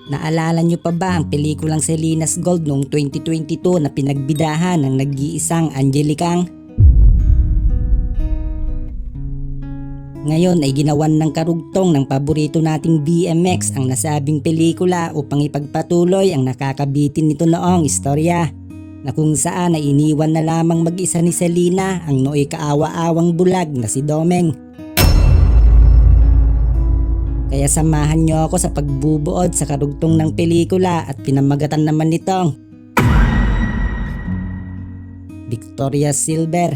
Naalala nyo pa ba ang pelikulang Selena's Gold noong 2022 na pinagbidahan ng nag-iisang Angelicang? Ngayon ay ginawan ng karugtong ng paborito nating BMX ang nasabing pelikula upang ipagpatuloy ang nakakabitin nito noong istorya, na kung saan ay iniwan na lamang mag-isa ni Selena ang nooy kaawa-awang bulag na si Domeng. Kaya samahan nyo ako sa pagbubuod sa karugtong ng pelikula at pinamagatan naman nitong Victoria's Silver.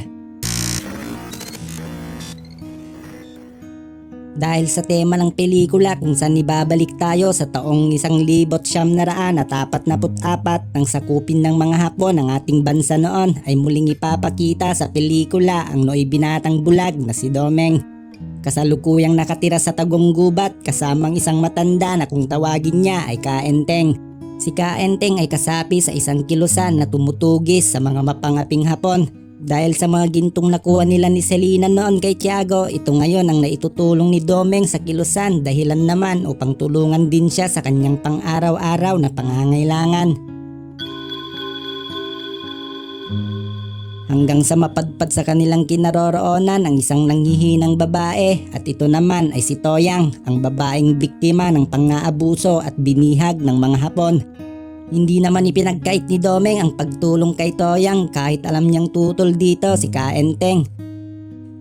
Dahil sa tema ng pelikula kung saan ibabalik tayo sa taong 1944 nang sakupin ng mga Hapon ang ating bansa noon, ay muling ipapakita sa pelikula ang nooy binatang bulag na si Domeng. Kasalukuyang nakatira sa Tagong Gubat kasamang isang matanda na kung tawagin niya ay Kaenteng. Si Kaenteng ay kasapi sa isang kilusan na tumutugis sa mga mapangaping Hapon. Dahil sa mga gintong nakuha nila ni Selena noon kay Tiago, ito ngayon ang naitutulong ni Domeng sa kilusan, dahilan naman upang tulungan din siya sa kanyang pang-araw-araw na pangangailangan. Hanggang sa mapadpad sa kanilang kinaroroonan ang isang nanghihinang babae, at ito naman ay si Toyang, ang babaeng biktima ng pang-aabuso at binihag ng mga Hapon. Hindi naman ipinagkait ni Domeng ang pagtulong kay Toyang kahit alam niyang tutol dito si Kaenteng.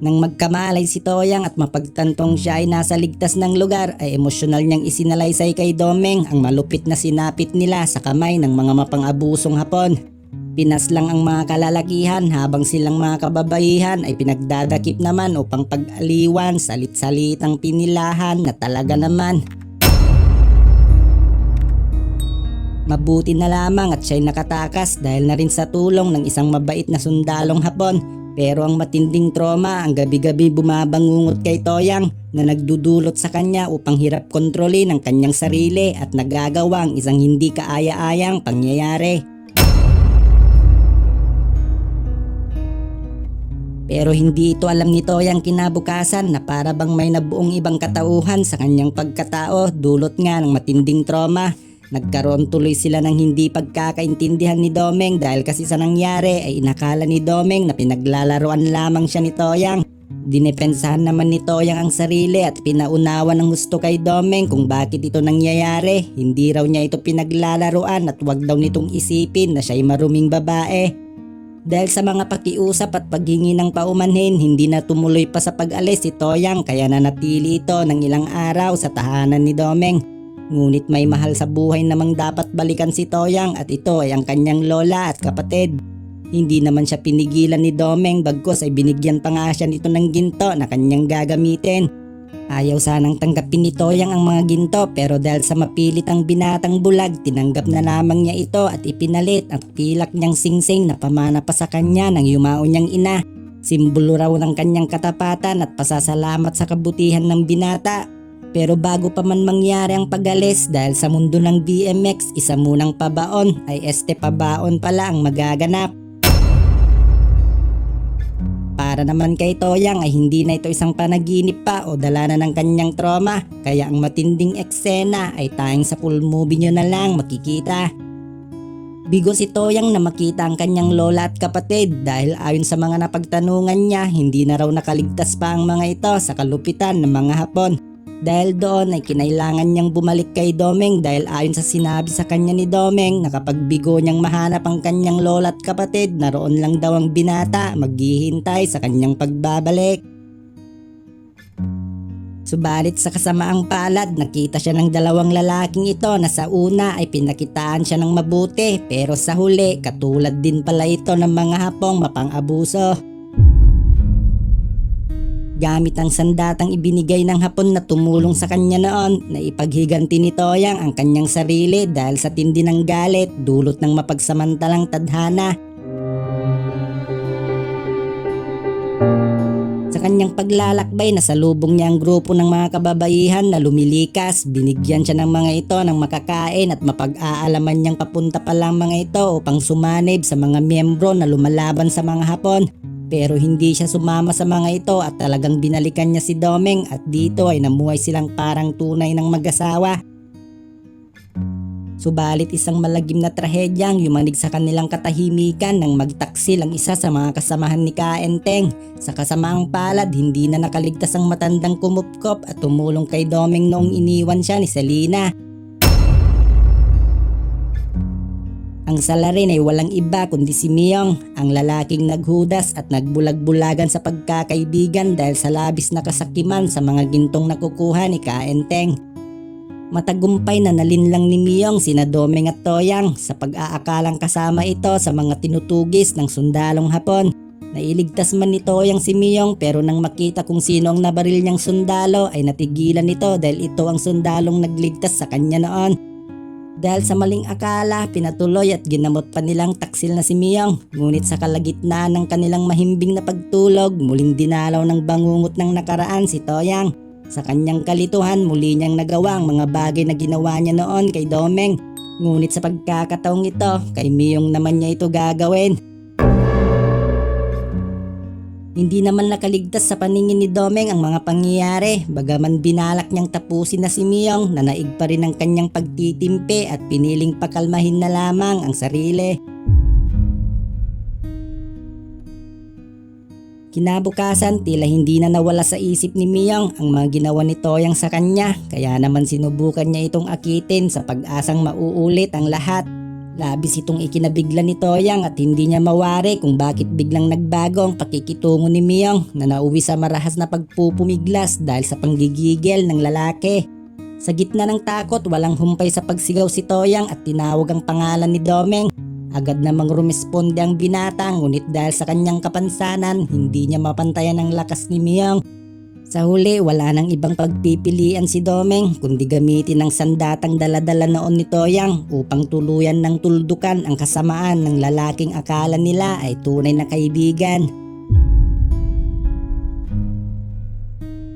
Nang magkamalay si Toyang at mapagtantong siya ay nasa ligtas ng lugar, ay emosyonal niyang isinalaysay kay Domeng ang malupit na sinapit nila sa kamay ng mga mapang-abusong Hapon. Pinaslang ang mga kalalakihan habang silang mga kababaihan ay pinagdadakip naman upang pag-aliwan salit-salitang pinilahan na talaga naman. Mabuti na lamang at siya'y nakatakas dahil na rin sa tulong ng isang mabait na sundalong Hapon, pero ang matinding trauma ang gabi-gabi bumabangungot kay Toyang na nagdudulot sa kanya upang hirap kontrolin ang kanyang sarili at nagagawa ang isang hindi kaaya-ayang pangyayari. Pero hindi ito alam ni Toyang kinabukasan na para bang may nabuong ibang katauhan sa kanyang pagkatao dulot nga ng matinding trauma. Nagkaroon tuloy sila ng hindi pagkakaintindihan ni Domeng dahil kasi sa nangyari ay inakala ni Domeng na pinaglalaroan lamang siya ni Toyang. Dinepensahan naman ni Toyang ang sarili at pinaunawa ng gusto kay Domeng kung bakit ito nangyayari. Hindi raw niya ito pinaglalaroan at wag daw nitong isipin na siya'y maruming babae. Dahil sa mga pakiusap at paghingi ng paumanhin, hindi na tumuloy pa sa pag-alis si Toyang kaya nanatili ito ng ilang araw sa tahanan ni Domeng. Ngunit may mahal sa buhay namang dapat balikan si Toyang at ito ay ang kanyang lola at kapatid. Hindi naman siya pinigilan ni Domeng bagkus ay binigyan pa nga siya nito ng ginto na kanyang gagamitin. Ayaw sanang tanggapin ni Toyang ang mga ginto pero dahil sa mapilit ang binatang bulag, tinanggap na lamang niya ito at ipinalit ang pilak niyang singsing na pamana pa sa kanya ng yumao niyang ina. Simbolo raw ng kanyang katapatan at pasasalamat sa kabutihan ng binata. Pero bago pa man mangyari ang pag-alis dahil sa mundo ng BMX, isa munang pabaon ay pabaon pala ang magaganap. Para naman kay Toyang ay hindi na ito isang panaginip pa o dala na ng kanyang trauma, kaya ang matinding eksena ay tayong sa full movie nyo na lang makikita. Bigo si Toyang na makita ang kanyang lola at kapatid dahil ayon sa mga napagtanungan niya, hindi na raw nakaligtas pa ang mga ito sa kalupitan ng mga Hapon. Dahil doon ay kinailangan niyang bumalik kay Domeng dahil ayon sa sinabi sa kanya ni Domeng na kapag bigo niyang mahanap ang kanyang lola at kapatid, naroon lang daw ang binata maghihintay sa kanyang pagbabalik. Subalit sa kasamaang palad, nakita siya ng dalawang lalaking ito na sa una ay pinakitaan siya ng mabuti pero sa huli katulad din pala ito ng mga Hapong mapang-abuso. Gamit ang sandatang ibinigay ng Hapon na tumulong sa kanya noon, na ipaghiganti ni Toyang ang kanyang sarili dahil sa tindi ng galit dulot ng mapagsamantalang tadhana. Sa kanyang paglalakbay, nasalubong niya ang grupo ng mga kababaihan na lumilikas. Binigyan siya ng mga ito ng makakain at mapag-aalaman niyang papunta pa lang mga ito upang sumanib sa mga miyembro na lumalaban sa mga Hapon. Pero hindi siya sumama sa mga ito at talagang binalikan niya si Domeng at dito ay namuhay silang parang tunay ng mag-asawa. Subalit isang malagim na trahedyang yumanig sa kanilang katahimikan nang magtaksil ang isa sa mga kasamahan ni Kaenteng. Sa kasamaang palad, hindi na nakaligtas ang matandang kumupkop at tumulong kay Domeng noong iniwan siya ni Selena. Ang salarin ay walang iba kundi si Miyong, ang lalaking naghudas at nagbulag-bulagan sa pagkakaibigan dahil sa labis na kasakiman sa mga gintong nakukuha ni Kaenteng. Matagumpay na nalinlang ni Miyong sina Domeng at Toyang sa pag-aakalang kasama ito sa mga tinutugis ng sundalong Hapon. Nailigtas man ni Toyang si Miyong pero nang makita kung sino ang nabaril niyang sundalo ay natigilan nito dahil ito ang sundalong nagligtas sa kanya noon. Dahil sa maling akala, pinatuloy at ginamot pa nilang taksil na si Miyong. Ngunit sa kalagitnaan ng kanilang mahimbing na pagtulog, muling dinalaw ng bangungot ng nakaraan si Toyang. Sa kanyang kalituhan, muli niyang nagawa ang mga bagay na ginawa niya noon kay Domeng. Ngunit sa pagkakataong ito, kay Miyong naman niya ito gagawin. Hindi naman nakaligtas sa paningin ni Domeng ang mga pangyayari, bagaman binalak niyang tapusin na si Miyong, nanaig pa rin ang kanyang pagtitimpi at piniling pakalmahin na lamang ang sarili. Kinabukasan, tila hindi na nawala sa isip ni Miyong ang mga ginawa ni Toyang sa kanya, kaya naman sinubukan niya itong akitin sa pag-asang mauulit ang lahat. Labis itong ikinabigla ni Toyang at hindi niya mawari kung bakit biglang nagbago ang pakikitungo ni Miyong na nauwi sa marahas na pagpupumiglas dahil sa panggigigil ng lalaki. Sa gitna ng takot, walang humpay sa pagsigaw si Toyang at tinawag ang pangalan ni Domeng. Agad namang rumesponde ang binata, ngunit dahil sa kanyang kapansanan, hindi niya mapantayan ang lakas ni Miyong. Sa huli, wala nang ibang pagpipilian si Domeng kundi gamitin ang sandatang daladala noon ni Toyang upang tuluyan ng tuldukan ang kasamaan ng lalaking akala nila ay tunay na kaibigan.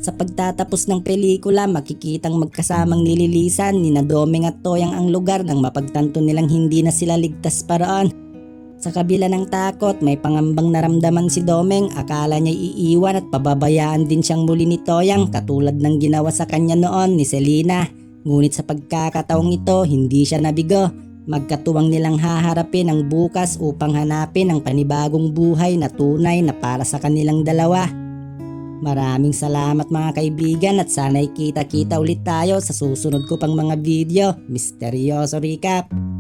Sa pagtatapos ng pelikula, makikitang magkasamang nililisan ni na Domeng at Toyang ang lugar nang mapagtanto nilang hindi na sila ligtas pa roon. Sa kabila ng takot, may pangambang naramdaman si Domeng. Akala niya iiwan at pababayaan din siyang muli ni Toyang katulad ng ginawa sa kanya noon ni Selena. Ngunit sa pagkakataong ito, hindi siya nabigo. Magkatuwang nilang haharapin ang bukas upang hanapin ang panibagong buhay na tunay na para sa kanilang dalawa. Maraming salamat mga kaibigan at sana'y kita-kita ulit tayo sa susunod ko pang mga video. Misteryoso Recap!